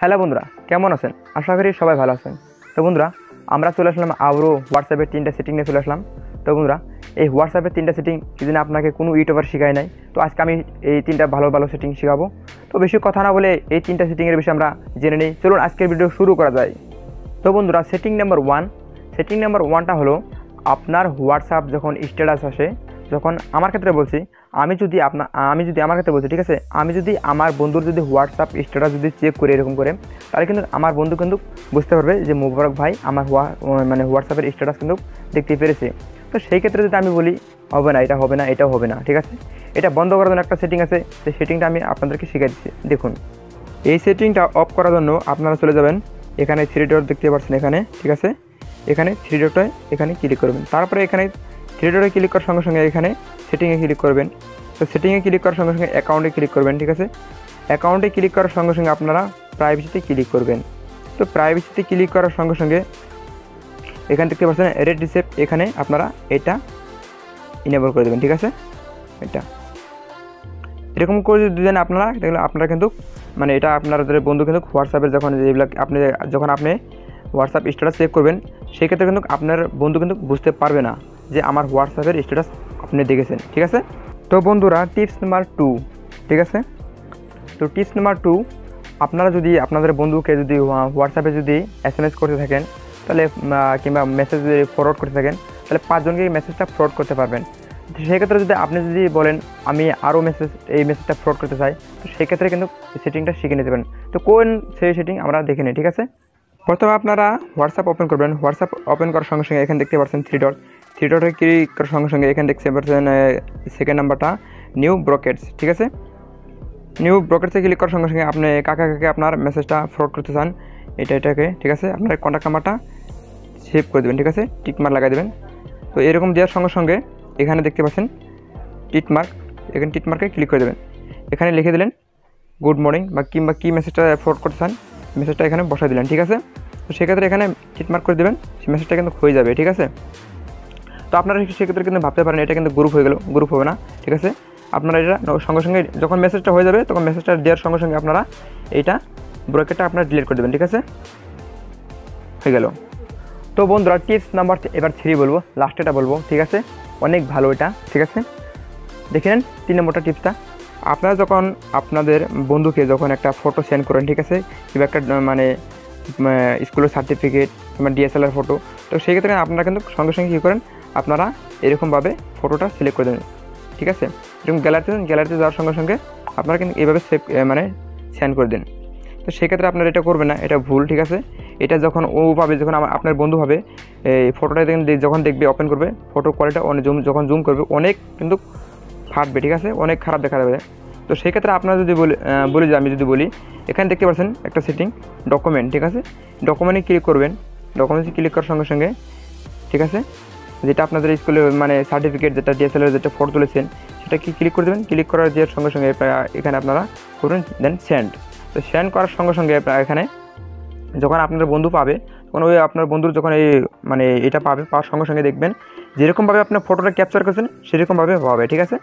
Hello বন্ধুরা, কেমন আছেন? আশা করি সবাই ভালো আছেন। তো বন্ধুরা, আমরা চলে আসলাম আবারও হোয়াটসঅ্যাপের 3টা সেটিং নিয়ে চলে আসলাম। তো বন্ধুরা, এই হোয়াটসঅ্যাপের 3টা সেটিং সেদিন আপনাকে কোনো ইউটিউবার শেখায় নাই। তো আজকে আমি এই 3টা ভালো ভালো সেটিং শেখাবো। তো বেশি কথা না বলে এই 3টা সেটিংয়ের বিষয়ে আমরা জেনে নিই। চলুন আজকের ভিডিও শুরু করা যায়। তো বন্ধুরা, সেটিং নাম্বার 1টা হলো আপনার হোয়াটসঅ্যাপ যখন স্ট্যাটাস আসে, যখন আমার ক্ষেত্রে বলছি, আমি যদি আমার ক্ষেত্রে বলছি, ঠিক আছে, আমি যদি আমার বন্ধুর যদি হোয়াটসঅ্যাপ স্ট্যাটাস যদি চেক করি এরকম করে, তাহলে কিন্তু আমার বন্ধু কিন্তু বুঝতে পারবে যে মোবারক ভাই আমার হোয়াটসঅ্যাপের স্ট্যাটাস কিন্তু দেখতে পেরেছে। তো সেই ক্ষেত্রে যদি আমি বলি হবে না, এটা হবে না, এটাও হবে না, ঠিক আছে। এটা বন্ধ করার জন্য একটা সেটিং আছে, সেই সেটিংটা আমি আপনাদেরকে শিখিয়ে দিচ্ছি। দেখুন, এই সেটিংটা অফ করার জন্য আপনারা চলে যাবেন এখানে 3 ডট দেখতে পাচ্ছেন এখানে, ঠিক আছে। এখানে 3 ডটে এখানে ক্লিক করবেন। তারপরে এখানে 3 ডটে ক্লিক করার সঙ্গে সঙ্গে এখানে সেটিংয়ে ক্লিক করবেন। তো সেটিংয়ে ক্লিক করার সঙ্গে সঙ্গে অ্যাকাউন্টে ক্লিক করবেন, ঠিক আছে। অ্যাকাউন্টে ক্লিক করার সঙ্গে সঙ্গে আপনারা প্রাইভেসিতে ক্লিক করবেন। তো প্রাইভেসিতে ক্লিক করার সঙ্গে সঙ্গে এখানে দেখতে পাচ্ছেন রেড রিসেপ্ট, এখানে আপনারা এটা ইনেবল করে দেবেন, ঠিক আছে। এটা এরকম করে যদি দেন আপনারা, দেখলে আপনারা কিন্তু এটা আপনাদের বন্ধু কিন্তু হোয়াটসঅ্যাপের যখন আপনি হোয়াটসঅ্যাপ স্ট্যাটাস চেক করবেন, সেই ক্ষেত্রে কিন্তু আপনার বন্ধু কিন্তু বুঝতে পারবে না যে আমার হোয়াটসঅ্যাপের স্ট্যাটাস আপনি দেখেছেন, ঠিক আছে। তো বন্ধুরা, টিপস নাম্বার 2, ঠিক আছে। তো টিপস নাম্বার 2, আপনারা যদি আপনাদের বন্ধুকে যদি হোয়াটসঅ্যাপে যদি SMS করতে থাকেন, তাহলে কিংবা মেসেজ যদি ফরওয়ার্ড করতে থাকেন, তাহলে 5 জনকে এই মেসেজটা ফরওয়ার্ড করতে পারবেন। তো সেক্ষেত্রে যদি আপনি যদি বলেন আমি আরও এই মেসেজটা ফরওয়ার্ড করতে চাই, তো সেক্ষেত্রে কিন্তু সেটিংটা শিখে নিতে পারেন। তো কোন সেই সেটিং আমরা দেখে নিই, ঠিক আছে। প্রথমে আপনারা হোয়াটসঅ্যাপ ওপেন করবেন। হোয়াটসঅ্যাপ ওপেন করার সঙ্গে সঙ্গে এখানে দেখতে পাচ্ছেন 3 ডটে ক্লিক করার সঙ্গে সঙ্গে এখানে দেখতে পাচ্ছেন সেকেন্ড নাম্বারটা নিউ ব্রকেটস, ঠিক আছে। নিউ ব্রকেটসে ক্লিক করার সঙ্গে সঙ্গে আপনি কাকে আপনার মেসেজটা ফরওয়ার্ড করতে চান এটাকে, ঠিক আছে, আপনার কন্ট্যাক্ট নাম্বারটা সেভ করে দেবেন, ঠিক আছে, টিকমার্ক লাগিয়ে দেবেন। তো এরকম দেওয়ার সঙ্গে সঙ্গে এখানে দেখতে পাচ্ছেন টিকমার্ক, এখানে টিকমার্কে ক্লিক করে দেবেন। এখানে লিখে দিলেন গুড মর্নিং বা কিংবা কী মেসেজটা ফরওয়ার্ড করতে চান, মেসেজটা এখানে বসাই দিলেন, ঠিক আছে। তো সেক্ষেত্রে এখানে টিকমার্ক করে দেবেন, সেই মেসেজটা কিন্তু হয়ে যাবে, ঠিক আছে। তো আপনারা সেক্ষেত্রে কিন্তু ভাবতে পারেন এটা কিন্তু গ্রুপ হয়ে গেল, গ্রুপ হবে না, ঠিক আছে। আপনারা এটা সঙ্গে সঙ্গে যখন মেসেজটা হয়ে যাবে, তখন মেসেজটা দেওয়ার সঙ্গে সঙ্গে আপনারা এইটা ব্রকেটটা আপনারা ডিলিট করে দেবেন, ঠিক আছে, হয়ে গেল। তো বন্ধুরা, টিপস নাম্বার এবার 3 বলবো, লাস্টেটা বলবো, ঠিক আছে। অনেক ভালো এটা, ঠিক আছে। দেখে নেন 3 নম্বরটা টিপসটা। আপনারা যখন আপনাদের বন্ধুকে যখন একটা ফটো সেন্ড করেন, ঠিক আছে, কিংবা একটা স্কুলের সার্টিফিকেট কিংবা DSLR ফটো, তো সেই ক্ষেত্রে আপনারা কিন্তু সঙ্গে সঙ্গে কী করেন, আপনারা এরকমভাবে ফটোটা সিলেক্ট করে দেন, ঠিক আছে। এরকম গ্যালারিতে যাওয়ার সঙ্গে সঙ্গে আপনারা কিন্তু এইভাবে সেন্ড করে দেন। তো সেক্ষেত্রে আপনারা এটা করবেন না, এটা ভুল, ঠিক আছে। এটা যখন যখন আপনার বন্ধু ভাবে এই ফটোটা যখন দেখবে, ওপেন করবে, ফটো কোয়ালিটি যখন জুম করবে অনেক কিন্তু ফাটবে, ঠিক আছে, অনেক খারাপ দেখা যাবে। তো সেই ক্ষেত্রে আপনারা যদি বলি যে আমি যদি বলি, এখানে দেখতে পাচ্ছেন একটা সেটিং ডকুমেন্ট, ঠিক আছে। ডকুমেন্টে ক্লিক করবেন। ডকুমেন্টে ক্লিক করার সঙ্গে সঙ্গে, ঠিক আছে, যেটা আপনাদের স্কুলে সার্টিফিকেট যেটা DSLR যেটা ফটো তুলেছেন, সেটা ক্লিক করে দেবেন। ক্লিক করার দেওয়ার সঙ্গে সঙ্গে এখানে আপনারা করবেন দেন সেন্ড। তো সেন্ড করার সঙ্গে সঙ্গে এখানে যখন আপনার বন্ধু পাবে, তখন ওই আপনার বন্ধুর যখন এটা পাওয়ার সঙ্গে সঙ্গে দেখবেন যেরকমভাবে আপনার ফটোটা ক্যাপচার করেছেন সেরকমভাবে পাবে, ঠিক আছে।